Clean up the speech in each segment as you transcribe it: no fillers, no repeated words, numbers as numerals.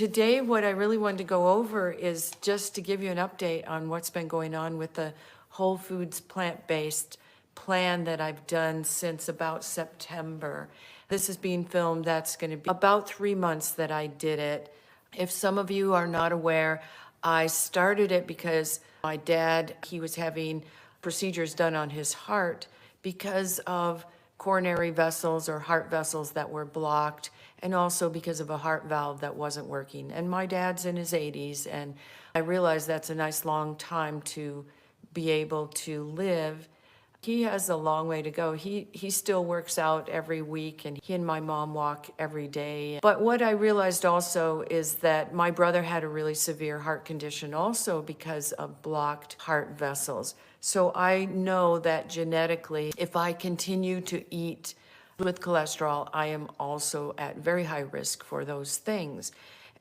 Today, what I really wanted to go over is just to give you an update on what's been going on with the Whole Foods plant-based plan that I've done since about September. This is being filmed, that's going to be about 3 months that I did it. If some of you are not aware, I started it because my dad, he was having procedures done on his heart because of coronary vessels or heart vessels that were blocked, and also because of a heart valve that wasn't working. And my dad's in his 80s, and I realized that's a nice long time to be able to live. He has a long way to go. He still works out every week, and he and my mom walk every day. But what I realized also is that my brother had a really severe heart condition also because of blocked heart vessels. So I know that genetically, if I continue to eat with cholesterol, I am also at very high risk for those things,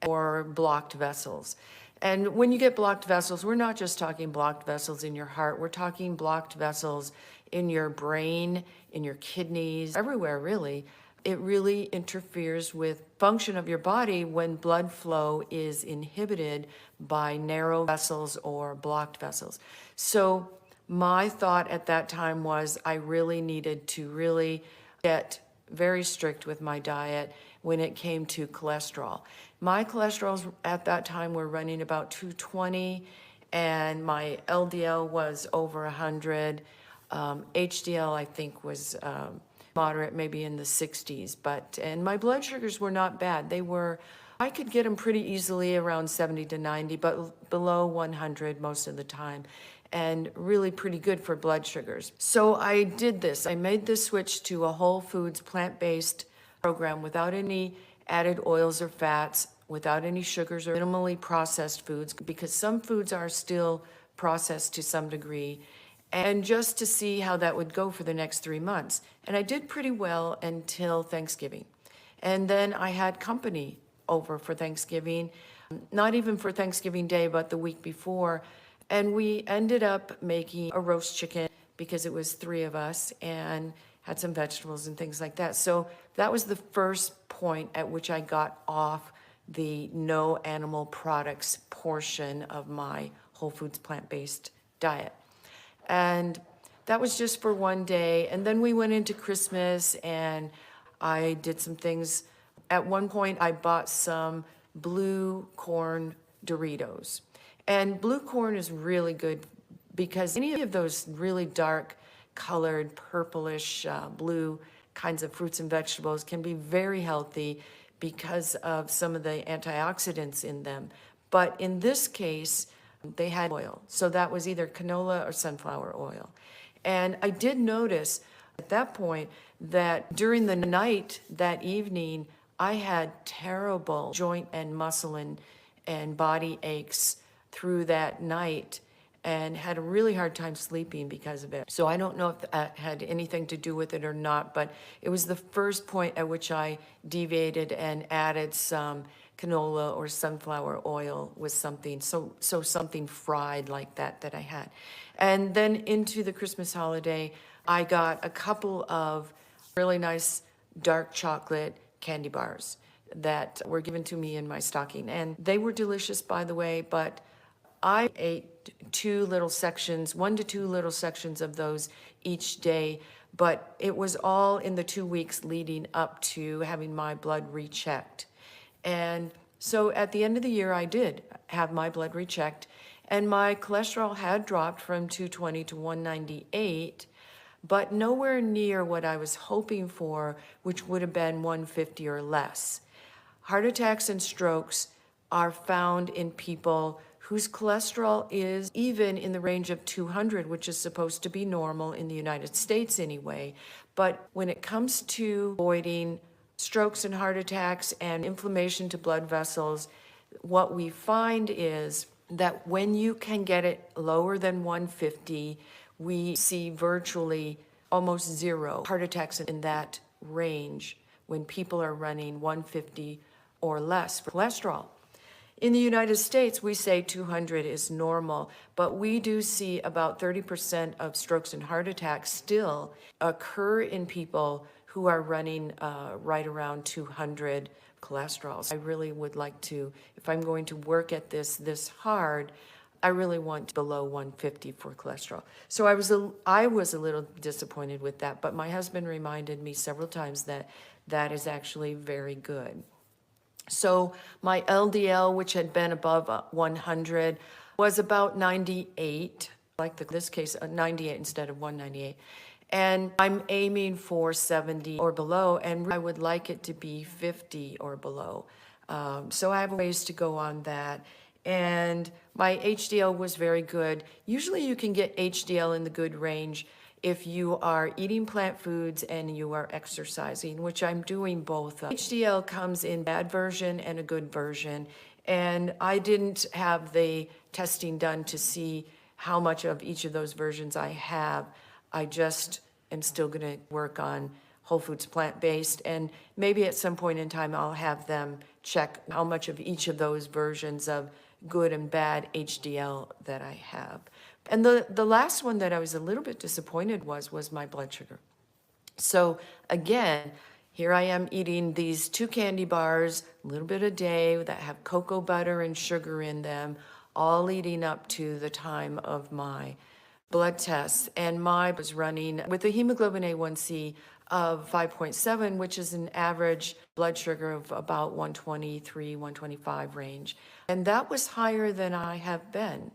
or blocked vessels. And when you get blocked vessels, we're not just talking blocked vessels in your heart, we're talking blocked vessels in your brain, in your kidneys, everywhere really. It really interferes with function of your body when blood flow is inhibited by narrow vessels or blocked vessels. So my thought at that time was I really needed to really get very strict with my diet when it came to cholesterol. My cholesterols at that time were running about 220, and my LDL was over 100. HDL, I think, was moderate, maybe in the 60s. And my blood sugars were not bad. I could get them pretty easily around 70 to 90, but below 100 most of the time, and really pretty good for blood sugars. So I did this. I made this switch to a Whole Foods plant-based program without any added oils or fats, without any sugars or minimally processed foods, because some foods are still processed to some degree, and just to see how that would go for the next 3 months. And I did pretty well until Thanksgiving. And then I had company over for Thanksgiving, not even for Thanksgiving Day, but the week before. And we ended up making a roast chicken because it was 3 of us, and had some vegetables and things like that. So that was the first point at which I got off the no animal products portion of my Whole Foods plant-based diet. And that was just for one day. And then we went into Christmas, and I did some things. At one point, I bought some blue corn Doritos. And blue corn is really good because any of those really dark colored, purplish, blue kinds of fruits and vegetables can be very healthy because of some of the antioxidants in them. But in this case, they had oil. So that was either canola or sunflower oil. And I did notice at that point that during the night that evening, I had terrible joint and muscle and body aches through that night, and had a really hard time sleeping because of it. So I don't know if that had anything to do with it or not, but it was the first point at which I deviated and added some canola or sunflower oil with something, so something fried like that I had. And then into the Christmas holiday, I got a couple of really nice dark chocolate candy bars that were given to me in my stocking. And they were delicious, by the way, but I ate 2 little sections, 1 to 2 little sections of those each day, but it was all in the 2 weeks leading up to having my blood rechecked. And so at the end of the year, I did have my blood rechecked, and my cholesterol had dropped from 220 to 198, but nowhere near what I was hoping for, which would have been 150 or less. Heart attacks and strokes are found in people whose cholesterol is even in the range of 200, which is supposed to be normal in the United States anyway. But when it comes to avoiding strokes and heart attacks and inflammation to blood vessels, what we find is that when you can get it lower than 150, we see virtually almost 0 heart attacks in that range when people are running 150 or less for cholesterol. In the United States, we say 200 is normal, but we do see about 30% of strokes and heart attacks still occur in people who are running right around 200 cholesterol. So I really would like to, if I'm going to work at this hard, I really want below 150 for cholesterol. So I was a little disappointed with that, but my husband reminded me several times that that is actually very good. So my LDL, which had been above 100, was about 98, this case, 98 instead of 198. And I'm aiming for 70 or below, and I would like it to be 50 or below. So I have ways to go on that. And my HDL was very good. Usually you can get HDL in the good range if you are eating plant foods and you are exercising, which I'm doing both. HDL comes in bad version and a good version. And I didn't have the testing done to see how much of each of those versions I have. I just am still going to work on Whole Foods plant-based, and maybe at some point in time I'll have them check how much of each of those versions of good and bad HDL that I have. And the last one that I was a little bit disappointed was my blood sugar. So again, here I am eating these 2 candy bars, a little bit a day, that have cocoa butter and sugar in them, all leading up to the time of my blood tests. And mine was running with a hemoglobin A1C of 5.7, which is an average blood sugar of about 123, 125 range. And that was higher than I have been.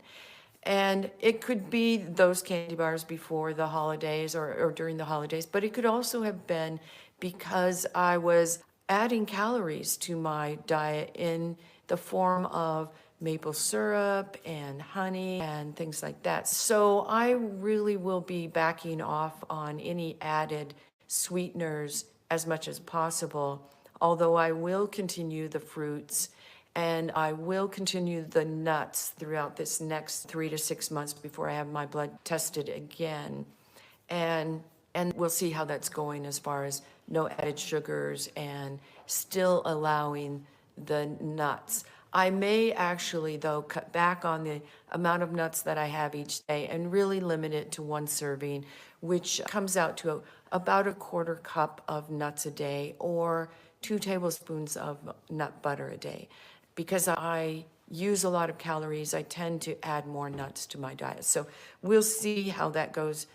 And it could be those candy bars before the holidays or during the holidays, but it could also have been because I was adding calories to my diet in the form of maple syrup and honey and things like that. So I really will be backing off on any added sweeteners as much as possible, although I will continue the fruits and I will continue the nuts throughout this next 3 to 6 months before I have my blood tested again. And we'll see how that's going as far as no added sugars and still allowing the nuts. I may actually, though, cut back on the amount of nuts that I have each day and really limit it to 1 serving, which comes out to about 1/4 cup of nuts a day or 2 tablespoons of nut butter a day. Because I use a lot of calories, I tend to add more nuts to my diet. So we'll see how that goes,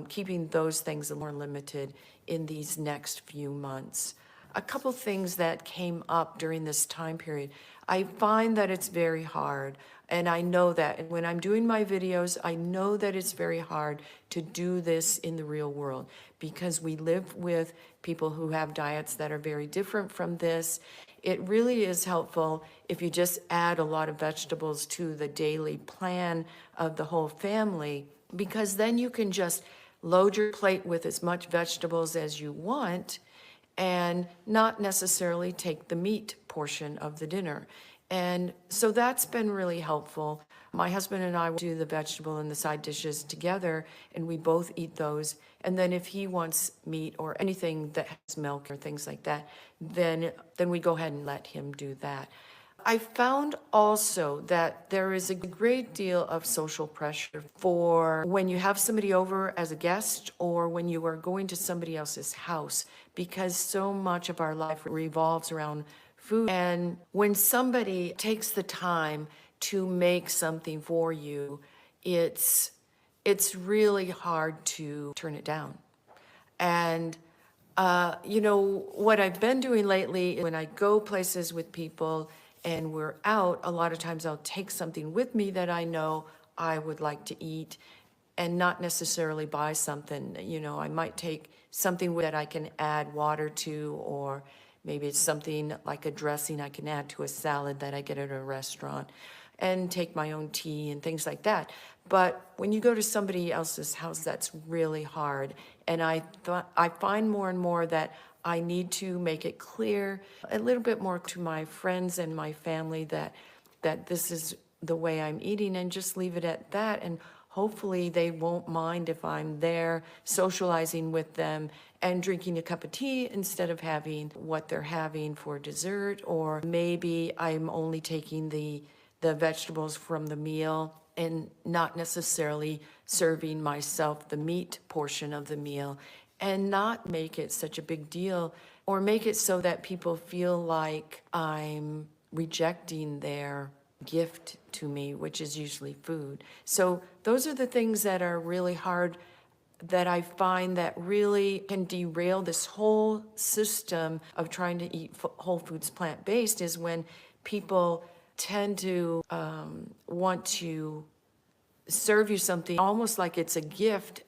keeping those things more limited in these next few months. A couple things that came up during this time period. I find that it's very hard, and I know that. And when I'm doing my videos, I know that it's very hard to do this in the real world because we live with people who have diets that are very different from this. It really is helpful if you just add a lot of vegetables to the daily plan of the whole family, because then you can just load your plate with as much vegetables as you want and not necessarily take the meat portion of the dinner. And so that's been really helpful. My husband and I will do the vegetable and the side dishes together, and we both eat those. And then if he wants meat or anything that has milk or things like that, then we go ahead and let him do that. I found also that there is a great deal of social pressure for when you have somebody over as a guest or when you are going to somebody else's house, because so much of our life revolves around food. And when somebody takes the time to make something for you, it's really hard to turn it down. And what I've been doing lately, when I go places with people and we're out, a lot of times I'll take something with me that I know I would like to eat and not necessarily buy something. I might take something that I can add water to, or maybe it's something like a dressing I can add to a salad that I get at a restaurant, and take my own tea and things like that. But when you go to somebody else's house, that's really hard. And I find more and more that I need to make it clear a little bit more to my friends and my family that this is the way I'm eating, and just leave it at that. And hopefully they won't mind if I'm there socializing with them and drinking a cup of tea instead of having what they're having for dessert. Or maybe I'm only taking the vegetables from the meal and not necessarily serving myself the meat portion of the meal, and not make it such a big deal or make it so that people feel like I'm rejecting their gift to me, which is usually food. So those are the things that are really hard, that I find that really can derail this whole system of trying to eat whole foods plant-based, is when people tend to want to serve you something almost like it's a gift,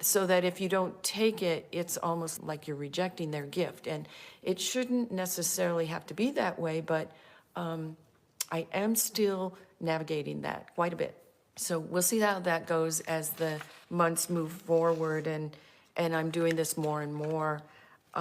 so that if you don't take it, it's almost like you're rejecting their gift. And it shouldn't necessarily have to be that way, but I am still navigating that quite a bit. So we'll see how that goes as the months move forward, and I'm doing this more and more.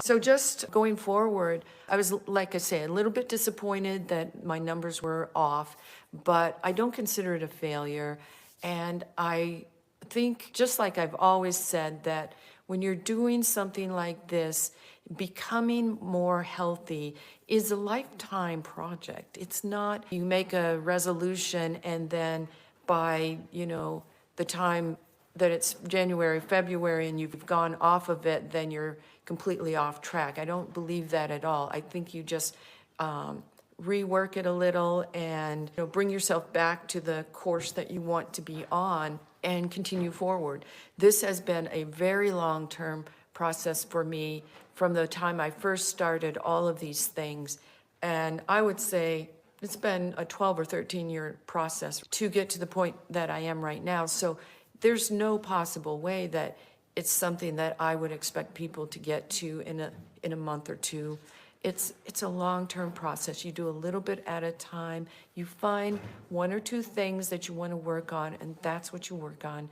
So just going forward, I was, like I say, a little bit disappointed that my numbers were off, but I don't consider it a failure. And I think, just like I've always said, that when you're doing something like this, becoming more healthy is a lifetime project. It's not you make a resolution and then by, the time that it's January, February, and you've gone off of it, then you're completely off track. I don't believe that at all. I think you just rework it a little and bring yourself back to the course that you want to be on and continue forward. This has been a very long-term process for me from the time I first started all of these things. And I would say it's been a 12 or 13-year process to get to the point that I am right now. So there's no possible way that it's something that I would expect people to get to in a month or two. It's a long-term process. You do a little bit at a time. You find one or two things that you want to work on, and that's what you work on.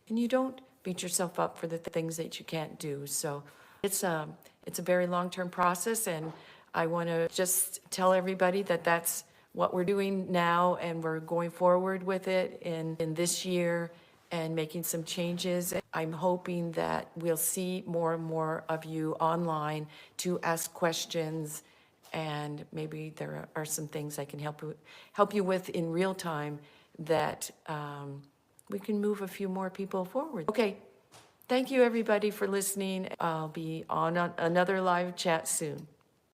And you don't beat yourself up for the things that you can't do. So it's a very long-term process, and I want to just tell everybody that that's what we're doing now, and we're going forward with it in this year and making some changes. I'm hoping that we'll see more and more of you online to ask questions, and maybe there are some things I can help you with in real time that we can move a few more people forward. Okay, thank you everybody for listening. I'll be on another live chat soon.